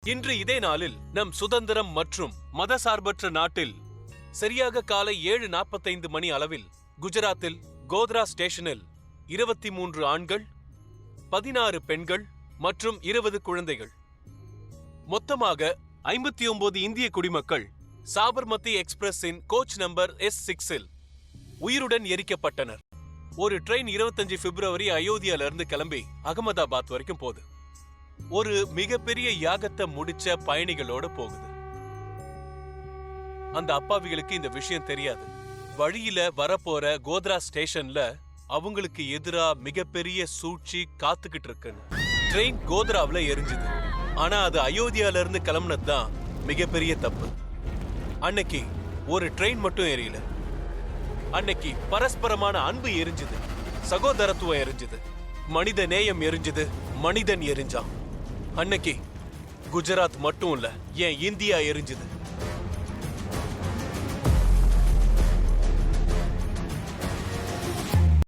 இன்று இதே நாளில் நம் சுதந்திரம் மற்றும் மதசார்பற்ற நாட்டில் சரியாக காலை 7:45 மணி அளவில் குஜராத்தில் கோத்ரா ஸ்டேஷனில் 23 ஆண்கள், 16 பெண்கள் மற்றும் 20 குழந்தைகள், மொத்தமாக 59 இந்திய குடிமக்கள் சாபர்மதி எக்ஸ்பிரஸின் கோச் நம்பர் S6 உயிருடன் எரிக்கப்பட்டனர். ஒரு ட்ரெயின் 25 பிப்ரவரி அயோத்தியால இருந்து கிளம்பி அகமதாபாத் வரைக்கும் போகுது. ஒரு மிகப்பெரிய யாகத்தை முடிச்ச பயணிகளோட போகுது. அந்த அப்பாவிகளுக்கு இந்த விஷயம் தெரியாது. வழியில வரப்போற கோத்ரா ஸ்டேஷன்ல அவங்களுக்கு எதிரா மிகப்பெரிய சூழ்ச்சி காத்துக்கிட்டு இருக்குன்னு. ட்ரெயின் கோத்ராவில் எரிஞ்சுது. ஆனா அது அயோத்தியால இருந்து கிளம்புனதுதான் மிகப்பெரிய தப்பு. அன்னைக்கு ஒரு ட்ரெயின் மட்டும் எரியல. அன்னைக்கு பரஸ்பரமான அன்பு எரிஞ்சுது, சகோதரத்துவம் எரிஞ்சுது, மனித நேயம் எரிஞ்சுது, மனிதன் எரிஞ்சான். அன்னைக்கு குஜராத் மட்டும் இல்ல, ஏன் இந்தியா எரிஞ்சுது.